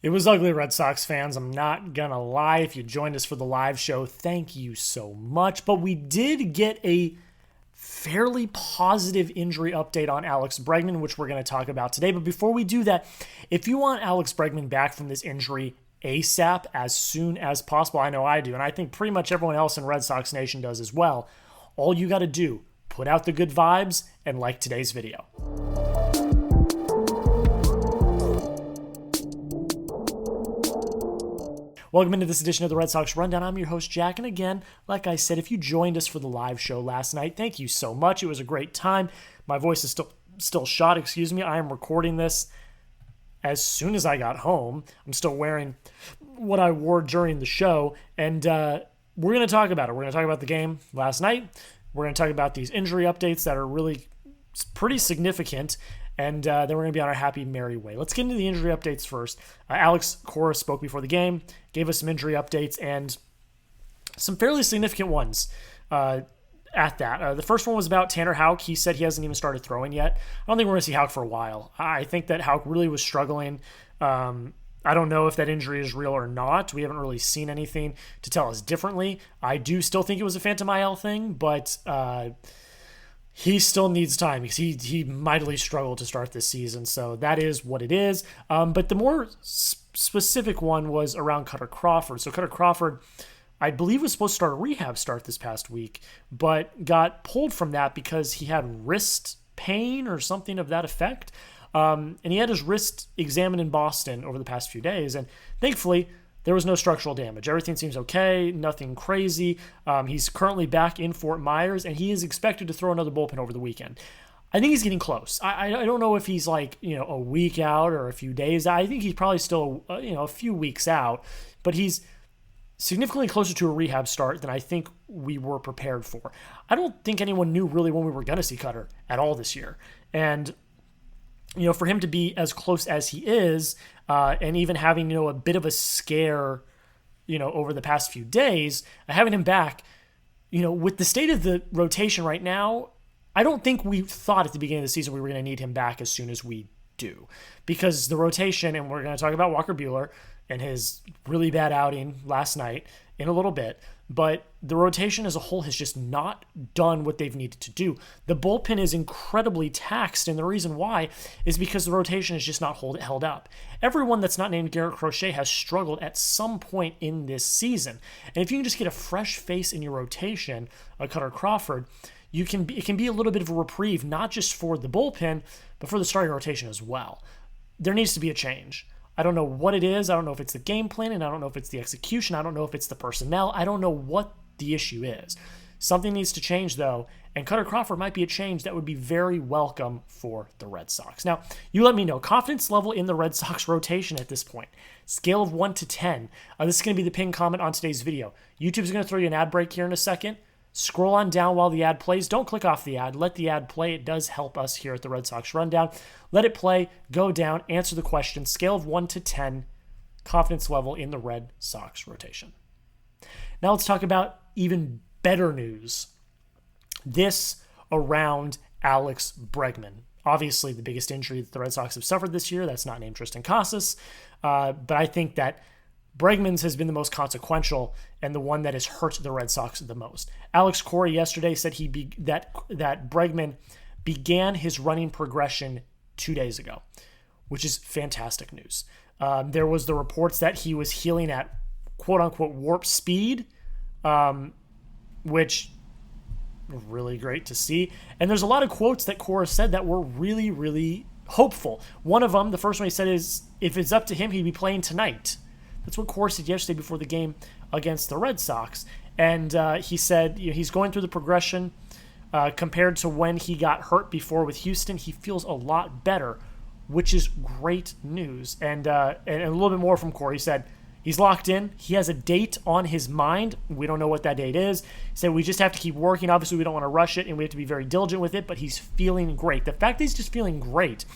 It was ugly, Red Sox fans. I'm not going to lie. If you joined us for the live show, thank you so much. But we did get a fairly positive injury update on Alex Bregman, which we're going to talk about today. But before we do that, if you want Alex Bregman back from this injury ASAP, as soon as possible, I know I do, and I think pretty much everyone else in Red Sox Nation does as well, all you got to do, put out the good vibes and like today's video. Welcome into this edition of the Red Sox Rundown. I'm your host, Jack, and again, like I said, if you joined us for the live show last night, thank you so much. It was a great time. My voice is still shot, I am recording this as soon as I got home. I'm still wearing what I wore during the show, and we're going to talk about it. We're going to talk about the game last night. We're going to talk about these injury updates that are really pretty significant, and then we're going to be on our happy, merry way. Let's get into the injury updates first. Alex Cora spoke before the game, gave us some injury updates, and some fairly significant ones at that. The first one was about Tanner Houck. He said he hasn't even started throwing yet. I don't think we're going to see Houck for a while. I think that Houck really was struggling. I don't know if that injury is real or not. We haven't really seen anything to tell us differently. I do still think it was a phantom IL thing, but he still needs time because he mightily struggled to start this season. So that is what it is. But the more specific one was around Kutter Crawford. So Kutter Crawford, I believe, was supposed to start a rehab start this past week, but got pulled from that because he had wrist pain or something of that effect. And he had his wrist examined in Boston over the past few days. And thankfully, there was no structural damage. Everything seems okay, nothing crazy. He's currently back in Fort Myers, and he is expected to throw another bullpen over the weekend. I think he's getting close. I don't know if he's like, a week out or a few days. I think he's probably still, a few weeks out, but he's significantly closer to a rehab start than I think we were prepared for. I don't think anyone knew really when we were going to see Kutter at all this year. And for him to be as close as he is, and even having, a bit of a scare, over the past few days, having him back, with the state of the rotation right now, I don't think we thought at the beginning of the season we were going to need him back as soon as we do. Because the rotation, and we're going to talk about Walker Buehler and his really bad outing last night in a little bit, but the rotation as a whole has just not done what they've needed to do. The bullpen is incredibly taxed, and the reason why is because the rotation is just not held up. Everyone that's not named Garrett Crochet has struggled at some point in this season. And if you can just get a fresh face in your rotation, like Kutter Crawford, it can be a little bit of a reprieve, not just for the bullpen, but for the starting rotation as well. There needs to be a change. I don't know what it is. I don't know if it's the game plan, and I don't know if it's the execution. I don't know if it's the personnel. I don't know what the issue is. Something needs to change, though, and Kutter Crawford might be a change that would be very welcome for the Red Sox. Now, you let me know. Confidence level in the Red Sox rotation at this point. Scale of 1 to 10. This is going to be the pinned comment on today's video. YouTube's going to throw you an ad break here in a second. Scroll on down while the ad plays. Don't click off the ad. Let the ad play. It does help us here at the Red Sox Rundown. Let it play. Go down. Answer the question. Scale of 1 to 10. Confidence level in the Red Sox rotation. Now let's talk about even better news. This around Alex Bregman. Obviously the biggest injury that the Red Sox have suffered this year. That's not named Tristan Casas. But I think that Bregman's has been the most consequential and the one that has hurt the Red Sox the most. Alex Cora yesterday said that Bregman began his running progression 2 days ago, which is fantastic news. There was the reports that he was healing at quote-unquote warp speed, which was really great to see. And there's a lot of quotes that Cora said that were really, really hopeful. One of them, the first one he said is, if it's up to him, he'd be playing tonight. That's what Cora said yesterday before the game against the Red Sox. And he said he's going through the progression compared to when he got hurt before with Houston. He feels a lot better, which is great news. And a little bit more from Cora. He said he's locked in. He has a date on his mind. We don't know what that date is. He said we just have to keep working. Obviously, we don't want to rush it, and we have to be very diligent with it, but he's feeling great. The fact that he's just feeling great,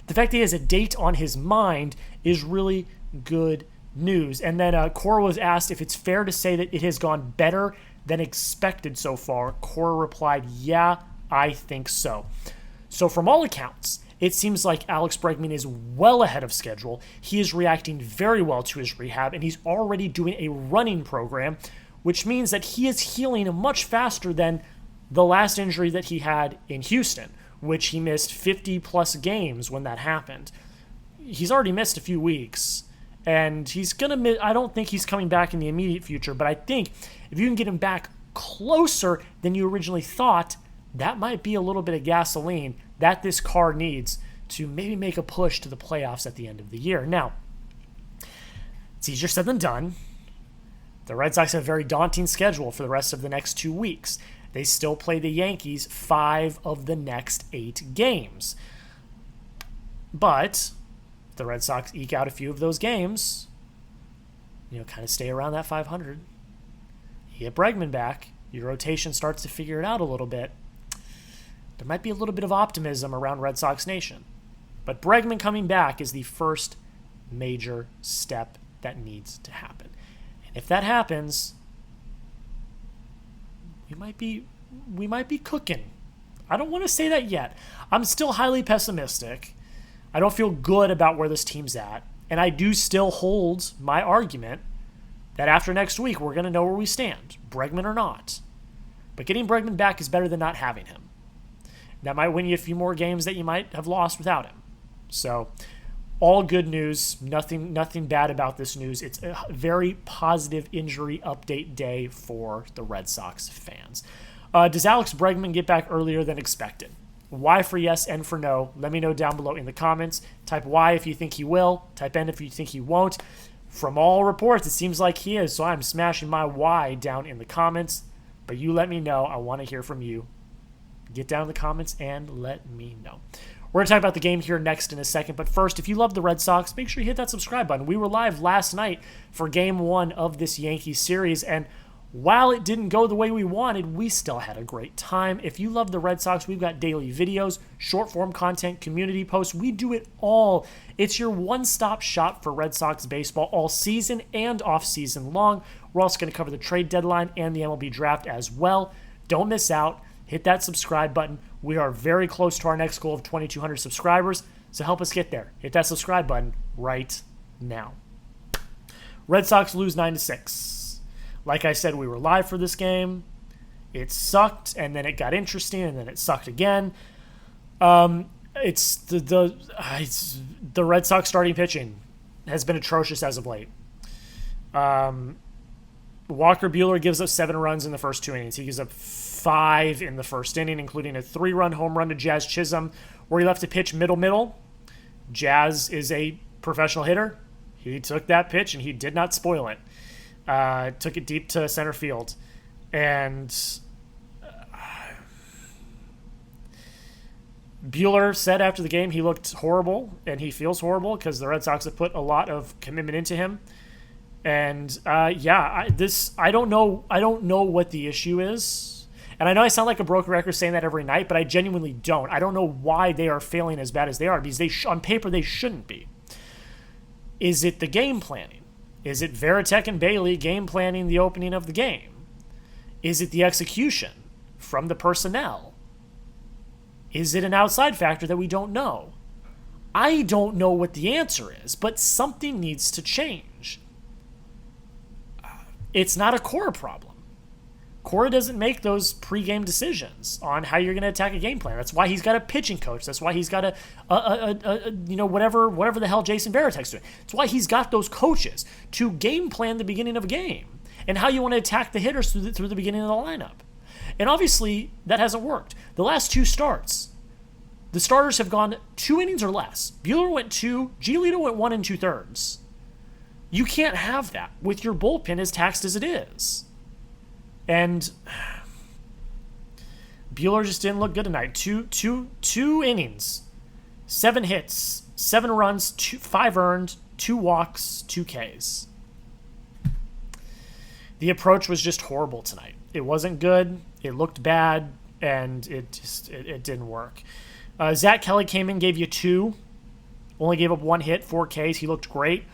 the fact that he has a date on his mind is really good news. And then Cora was asked if it's fair to say that it has gone better than expected so far. Cora replied, yeah, I think so. So from all accounts, it seems like Alex Bregman is well ahead of schedule. He is reacting very well to his rehab, and he's already doing a running program, which means that he is healing much faster than the last injury that he had in Houston, which he missed 50-plus games when that happened. He's already missed a few weeks, and he's going to miss. I don't think he's coming back in the immediate future, but I think if you can get him back closer than you originally thought, that might be a little bit of gasoline that this car needs to maybe make a push to the playoffs at the end of the year. Now, it's easier said than done. The Red Sox have a very daunting schedule for the rest of the next 2 weeks. They still play the Yankees 5 of the next 8 games. But the Red Sox eke out a few of those games, kind of stay around that 500. You get Bregman back, your rotation starts to figure it out a little bit. There might be a little bit of optimism around Red Sox Nation. But Bregman coming back is the first major step that needs to happen. And if that happens, we might be cooking. I don't want to say that yet. I'm still highly pessimistic. I don't feel good about where this team's at. And I do still hold my argument that after next week, we're going to know where we stand, Bregman or not. But getting Bregman back is better than not having him. That might win you a few more games that you might have lost without him. So, all good news. Nothing bad about this news. It's a very positive injury update day for the Red Sox fans. Does Alex Bregman get back earlier than expected? Y for yes, N for no. Let me know down below in the comments. Type Y if you think he will. Type N if you think he won't. From all reports, it seems like he is, so I'm smashing my Y down in the comments. But you let me know. I want to hear from you. Get down in the comments and let me know. We're going to talk about the game here next in a second. But first, if you love the Red Sox, make sure you hit that subscribe button. We were live last night for Game 1 of this Yankees series. And while it didn't go the way we wanted, we still had a great time. If you love the Red Sox, we've got daily videos, short-form content, community posts. We do it all. It's your one-stop shop for Red Sox baseball all season and off-season long. We're also going to cover the trade deadline and the MLB draft as well. Don't miss out. Hit that subscribe button. We are very close to our next goal of 2,200 subscribers, so help us get there. Hit that subscribe button right now. Red Sox lose 9-6. Like I said, we were live for this game. It sucked, and then it got interesting, and then it sucked again. It's the Red Sox starting pitching has been atrocious as of late. Walker Buehler gives up 7 runs in the first 2 innings. He gives up 5 in the first inning, including a 3-run home run to Jazz Chisholm, where he left a pitch middle. Jazz is a professional hitter. He took that pitch, and he did not spoil it. Took it deep to center field. And Buehler said after the game he looked horrible, and he feels horrible because the Red Sox have put a lot of commitment into him. And I don't know what the issue is. And I know I sound like a broken record saying that every night, but I genuinely don't. I don't know why they are failing as bad as they are, because on paper they shouldn't be. Is it the game planning? Is it Veritek and Bailey game planning the opening of the game? Is it the execution from the personnel? Is it an outside factor that we don't know? I don't know what the answer is, but something needs to change. It's not a Cora problem. Cora doesn't make those pregame decisions on how you're going to attack a game plan. That's why he's got a pitching coach. That's why he's got whatever the hell Jason Veritek's doing. That's why he's got those coaches to game plan the beginning of a game and how you want to attack the hitters through the beginning of the lineup. And obviously, that hasn't worked. The last 2 starts, the starters have gone 2 innings or less. Buehler went 2. Giolito went 1 2/3. You can't have that with your bullpen as taxed as it is. And Buehler just didn't look good tonight. Two innings, 7 hits, 7 runs, 5 earned, 2 walks, 2 Ks. The approach was just horrible tonight. It wasn't good. It looked bad, and it didn't work. Zach Kelly came in, gave you 2, only gave up 1 hit, 4 Ks. He looked great.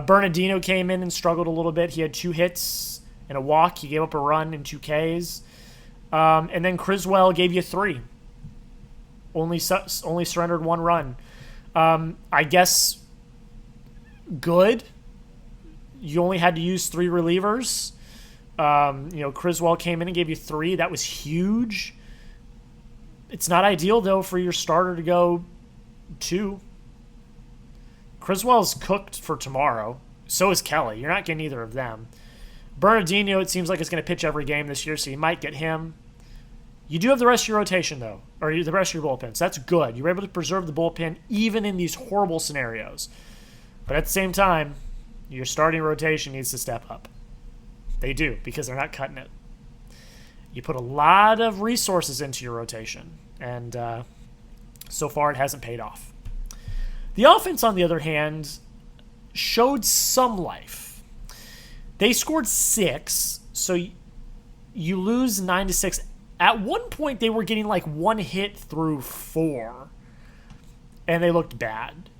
Bernardino came in and struggled a little bit. He had 2 hits and a walk. He gave up a run and 2 Ks. And then Criswell gave you 3. Only surrendered 1 run. I guess good. You only had to use 3 relievers. Criswell came in and gave you 3. That was huge. It's not ideal, though, for your starter to go 2. Criswell's cooked for tomorrow. So is Kelly. You're not getting either of them. Bernardino, it seems like it's going to pitch every game this year, so you might get him. You do have the rest of your rotation, though, or the rest of your bullpen, so that's good. You were able to preserve the bullpen even in these horrible scenarios. But at the same time, your starting rotation needs to step up. They do, because they're not cutting it. You put a lot of resources into your rotation, and so far it hasn't paid off. The offense, on the other hand, showed some life. They scored 6, so you lose 9-6. At one point, they were getting like 1 hit through 4, and they looked bad.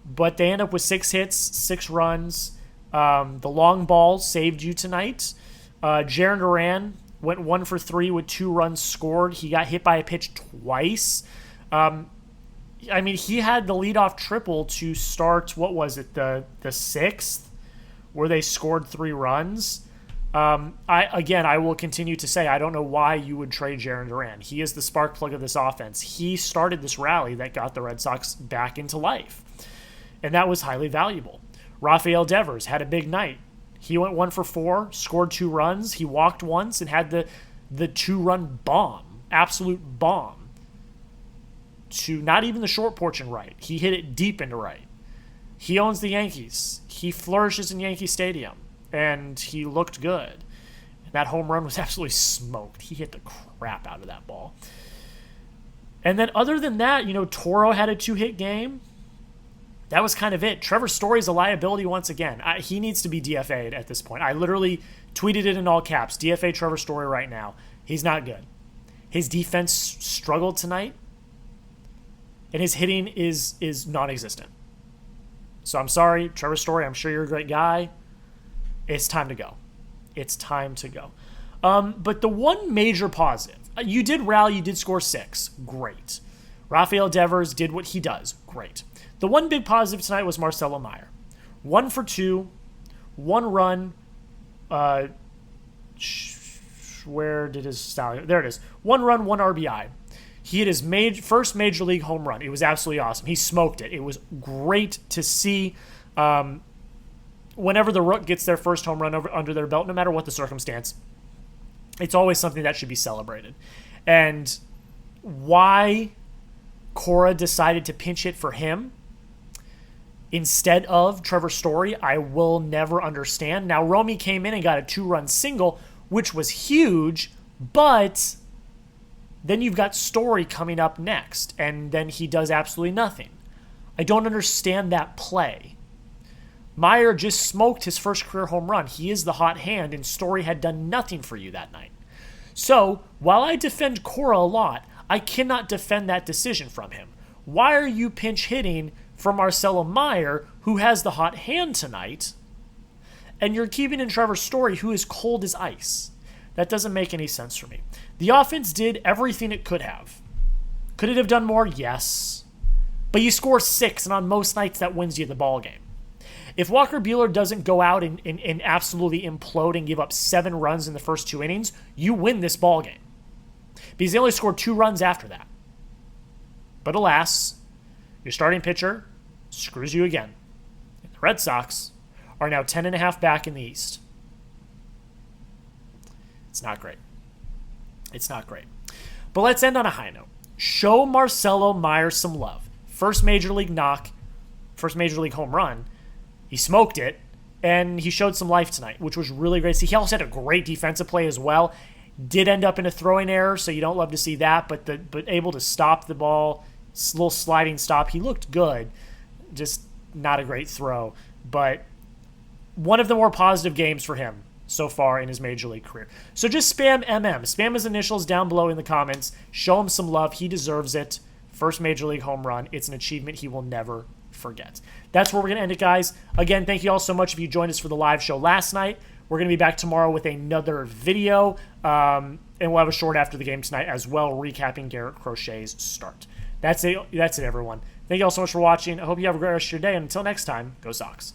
But they end up with 6 hits, 6 runs. The long ball saved you tonight. Jarren Duran went 1 for 3 with 2 runs scored. He got hit by a pitch twice. He had the leadoff triple to start, what was it, the 6th, where they scored 3 runs. I will continue to say I don't know why you would trade Jarren Duran. He is the spark plug of this offense. He started this rally that got the Red Sox back into life, and that was highly valuable. Rafael Devers had a big night. He went 1 for 4, scored 2 runs. He walked once and had the 2-run bomb, absolute bomb, to not even the short porch and right. He hit it deep into right. He owns the Yankees. He flourishes in Yankee Stadium, and he looked good. And that home run was absolutely smoked. He hit the crap out of that ball. And then other than that, Toro had a 2-hit game. That was kind of it. Trevor Story's a liability once again. He needs to be DFA'd at this point. I literally tweeted it in all caps. DFA Trevor Story right now. He's not good. His defense struggled tonight, and his hitting is non-existent. So I'm sorry, Trevor Story, I'm sure you're a great guy. It's time to go. It's time to go. But the one major positive, you did rally, you did score 6. Great. Rafael Devers did what he does. Great. The one big positive tonight was Marcelo Meyer. 1 for 2, 1 run. Where did his stallion? There it is. 1 run, 1 RBI. He hit his first major league home run. It was absolutely awesome. He smoked it. It was great to see. Whenever the Rook gets their first home run under their belt, no matter what the circumstance, it's always something that should be celebrated. And why Cora decided to pinch hit for him instead of Trevor Story, I will never understand. Now, Romy came in and got a 2-run single, which was huge, but then you've got Story coming up next, and then he does absolutely nothing. I don't understand that play. Meyer just smoked his first career home run. He is the hot hand, and Story had done nothing for you that night. So, while I defend Cora a lot, I cannot defend that decision from him. Why are you pinch hitting for Marcelo Meyer, who has the hot hand tonight, and you're keeping in Trevor Story, who is cold as ice? That doesn't make any sense for me. The offense did everything it could have. Could it have done more? Yes. But you score 6, and on most nights that wins you the ball game. If Walker Buehler doesn't go out and absolutely implode and give up 7 runs in the first 2 innings, you win this ball game. Because they only scored 2 runs after that. But alas, your starting pitcher screws you again. And the Red Sox are now 10.5 back in the East. It's not great. It's not great. But let's end on a high note. Show Marcelo Meyer some love. First major league knock, first major league home run. He smoked it, and he showed some life tonight, which was really great to see. He also had a great defensive play as well. Did end up in a throwing error, so you don't love to see that, but able to stop the ball, little sliding stop. He looked good, just not a great throw. But one of the more positive games for him so far in his major league career. So just spam MM. Spam his initials down below in the comments. Show him some love. He deserves it. First major league home run. It's an achievement he will never forget. That's where we're going to end it, guys. Again, thank you all so much if you joined us for the live show last night. We're going to be back tomorrow with another video, and we'll have a short after the game tonight as well, recapping Garrett Crochet's start. That's it. That's it, everyone. Thank you all so much for watching. I hope you have a great rest of your day. And until next time, go Sox.